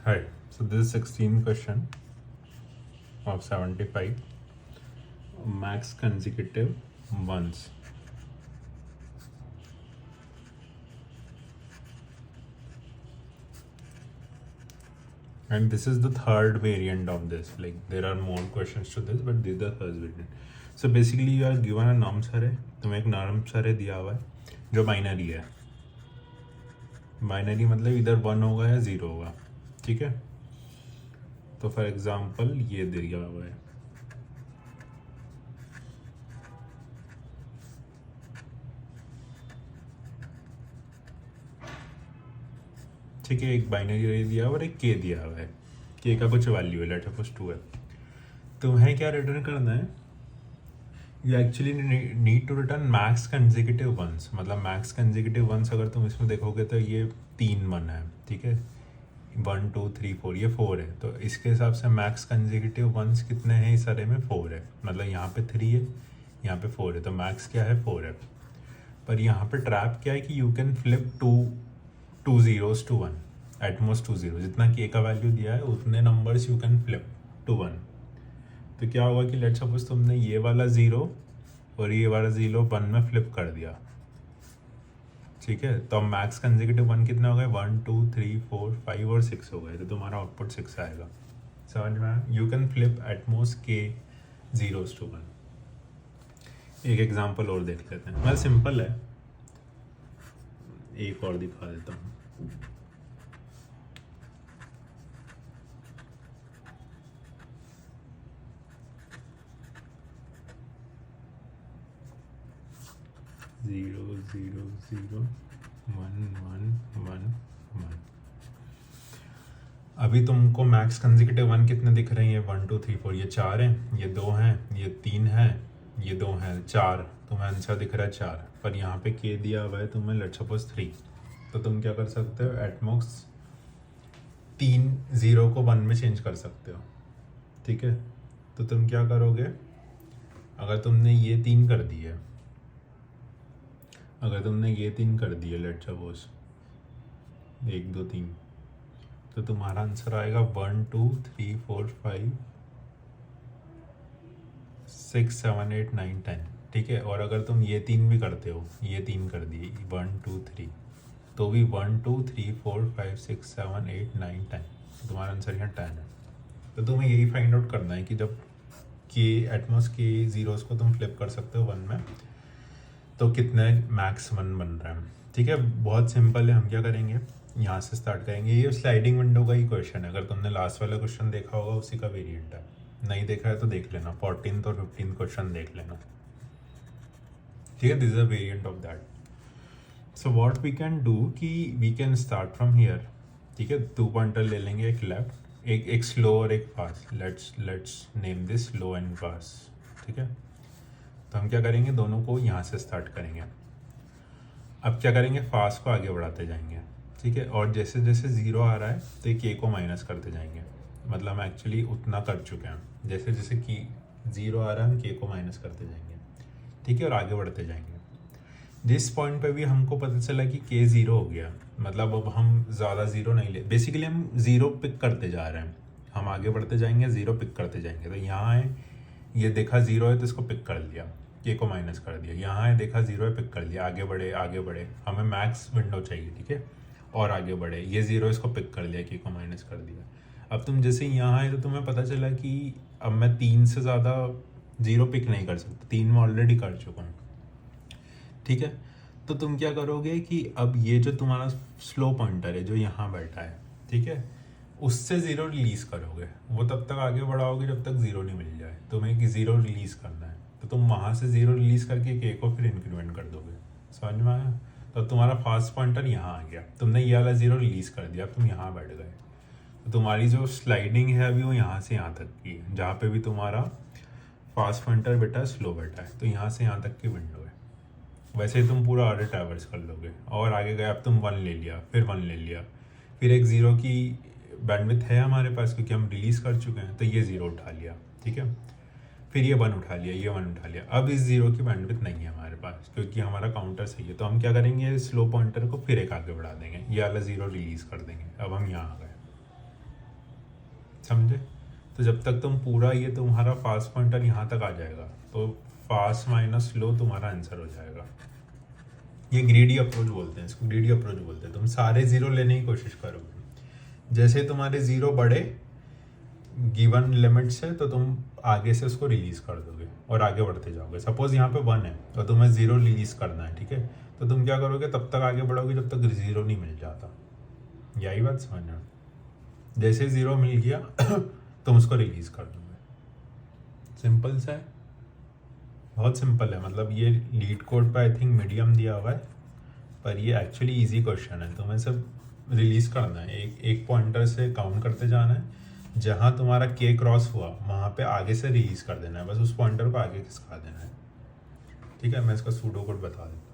Hi, so this is 16 question of 75 max consecutive ones. And this is the third variant of this. Like there are more questions to this, but this is the third variant. So basically you are given a norms array. तुम्हें एक norms array दिया हुआ है जो binary है. Binary मतलब इधर 1 होगा या 0 होगा. ठीक है. तो फॉर एग्जांपल ये दिया हुआ है. ठीक है. एक बाइनरी अरे दिया हुआ और एक के दिया हुआ है. के का कुछ वैल्यू है, लेट सपोज 2 है. तुम्हें क्या रिटर्न करना है? You actually need to return max consecutive ones. मतलब मैक्स कंसेक्यूटिव वंस अगर तुम इसमें देखोगे तो ये 3 वन है. ठीक है. 1 2 3 4 ये 4 है. तो इसके हिसाब से मैक्स कंसेक्यूटिव वंस कितने हैं इस अरे में? 4 है. मतलब यहाँ पे 3 है, यहाँ पे 4 है. तो मैक्स क्या है? 4 है. पर यहाँ पे ट्रैप क्या है कि you can flip two zeros to 1, at most 2 zero. जितना के का वैल्यू दिया है उतने numbers you can flip to 1. तो क्या होगा कि लेट सपोज तुमने ये वाला 0 और ये वाला 0 1 में फ्लिप कर दिया. ठीक है. तो अब मैक्स कंसेक्यूटिव 1 कितना हो गए? 1 2 3 4 5 और 6 हो गए. तो तुम्हारा आउटपुट 6 आएगा. समझ में? यू कैन फ्लिप एटमोस्ट के जीरोस टू 1. एक एग्जांपल और देख लेते हैं. मतलब सिंपल है. एक और दिखा देता हूँ. Zero zero zero 1 1 1 1. अभी तुमको मैक्स कंसेक्यूटिव 1 कितने दिख रहे हैं? 1 2 3 4. ये 4 हैं, ये 2 हैं, ये 3 हैं, ये 2 हैं. 4 तुम्हें आंसर दिख रहा है 4. पर यहाँ पे के दिया हुआ है तुम्हें लेट्स सपोज 3. तो तुम क्या कर सकते हो? एटमोस्ट 3 0 को 1 में चेंज कर सकते हो. ठीक है. तो तुम क्या करोगे? अगर तुमने ये 3 कर दिए, अगर तुमने ये 3 कर दिए लेट्स सपोज 1 2 3, तो तुम्हारा आंसर आएगा 1 2 3 4 5 6 7 8 9 10. ठीक है. और अगर तुम ये 3 भी करते हो, ये 3 कर दिए 1 2 3, तो भी 1 2 3 4 5 6 7 8 9 10. तुम्हारा आंसर यहाँ 10 है. तो तुम्हें यही फाइंड आउट करना है कि जब के एटमोस्ट के जीरोस को तुम फ्लिप कर सकते हो 1 में, तो कितने मैक्स 1 बन रहा है. ठीक है. बहुत सिंपल है. हम क्या करेंगे? यहाँ से स्टार्ट करेंगे. ये स्लाइडिंग विंडो का ही क्वेश्चन है. अगर तुमने लास्ट वाला क्वेश्चन देखा होगा उसी का वेरिएंट है. नहीं देखा है तो देख लेना. 14th और 15th क्वेश्चन देख लेना. ठीक है. This is a variant of that. So what we can do कि we can start from here. ठीक है. 2 पॉइंटर ले लेंगे, एक लेफ्ट, एक स्लो और एक fast. Let's name this slow and fast. ठीक है. तो हम क्या करेंगे? दोनों को यहाँ से स्टार्ट करेंगे. अब क्या करेंगे? फास्ट को आगे बढ़ाते जाएंगे. ठीक है. और जैसे जैसे 0 आ रहा है तो ये के को माइनस करते जाएंगे. मतलब हम एक्चुअली उतना कर चुके हैं. जैसे जैसे कि 0 आ रहा है हम के को माइनस करते जाएंगे. ठीक है. और आगे बढ़ते जाएंगे. जिस पॉइंट पे भी हमको पता चला कि के 0 हो गया, मतलब अब हम ज़्यादा 0 नहीं ले, बेसिकली हम 0 पिक करते जा रहे हैं. हम आगे बढ़ते जाएंगे, 0 पिक करते जाएंगे. तो यहाँ है, ये देखा 0 है तो इसको पिक कर लिया, के को माइनस कर दिया. यहाँ है, देखा 0 है, पिक कर लिया. आगे बढ़े आगे बढ़े. हमें मैक्स विंडो चाहिए. ठीक है. और आगे बढ़े. ये 0 इसको पिक कर लिया, के को माइनस कर दिया. अब तुम जैसे यहाँ आए तो तुम्हें पता चला कि अब मैं 3 से ज़्यादा 0 पिक नहीं कर सकता. 3 में ऑलरेडी कर चुका हूँ. ठीक है. तो तुम क्या करोगे कि अब ये जो तुम्हारा स्लो पॉइंटर है जो यहाँ बैठा है, ठीक है, उससे 0 रिलीज करोगे. वो तब तक आगे बढ़ाओगे जब तक 0 नहीं मिल जाए. तुम्हें कि 0 रिलीज करना है. तो तुम वहाँ से 0 रिलीज करके के को फिर इंक्रीमेंट कर दोगे. समझ में आया? तो तुम्हारा फास्ट पॉइंटर यहाँ आ गया. तुमने ये वाला 0 रिलीज कर दिया. अब तुम यहाँ बैठ गए. तो तुम्हारी जो स्लाइडिंग है अभी वो यहाँ से यहाँ तक की है. जहाँ पे भी तुम्हारा फास्ट पॉइंटर बेटा है, स्लो बेटा है, तो यहाँ से यहाँ तक की विंडो है. वैसे ही तुम पूरा ऑर्डर ट्रैवर्स कर लोगे. और आगे गए. अब तुम 1 ले लिया, फिर 1 ले लिया, फिर एक 0 की बैंडविड्थ है हमारे पास क्योंकि हम रिलीज़ कर चुके हैं. तो ये 0 उठा लिया. ठीक है. फिर ये 1 उठा लिया, ये 1 उठा लिया. अब इस 0 की बैंडविड्थ नहीं है हमारे पास क्योंकि हमारा काउंटर सही है. तो हम क्या करेंगे? स्लो पॉइंटर को फिर एक आगे बढ़ा देंगे. ये वाला 0 रिलीज़ कर देंगे. अब हम यहाँ आ गए. समझे? तो जब तक तुम पूरा ये तुम्हारा फास्ट पॉइंटर यहाँ तक आ जाएगा तो फास्ट माइनस स्लो तुम्हारा आंसर हो जाएगा। ये ग्रीडी अप्रोच बोलते हैं, इसको ग्रीडी अप्रोच बोलते हैं। तुम सारे जीरो लेने की कोशिश करोगे, जैसे तुम्हारे जीरो बढ़े गिवन लिमिट से तो तुम आगे से उसको रिलीज कर दोगे और आगे बढ़ते जाओगे। सपोज यहाँ पे 1 है और तुम्हें जीरो रिलीज करना है, ठीक है, तो तुम क्या करोगे, तब तक आगे बढ़ोगे जब तक जीरो नहीं मिल जाता। यही बात समझना। जैसे जीरो मिल गया तुम उसको रिलीज कर दोगे। सिंपल सा है, बहुत सिंपल है। मतलब ये लीड कोड पे आई थिंक मीडियम दिया हुआ है, पर ये एक्चुअली इजी क्वेश्चन है। तुम्हें सब रिलीज करना है, एक पॉइंटर से काउंट करते जाना है, जहाँ तुम्हारा के क्रॉस हुआ वहाँ पे आगे से रिलीज कर देना है, बस उस पॉइंटर को आगे खिसका देना है। ठीक है, मैं इसका सूडो कोड बता देता हूँ।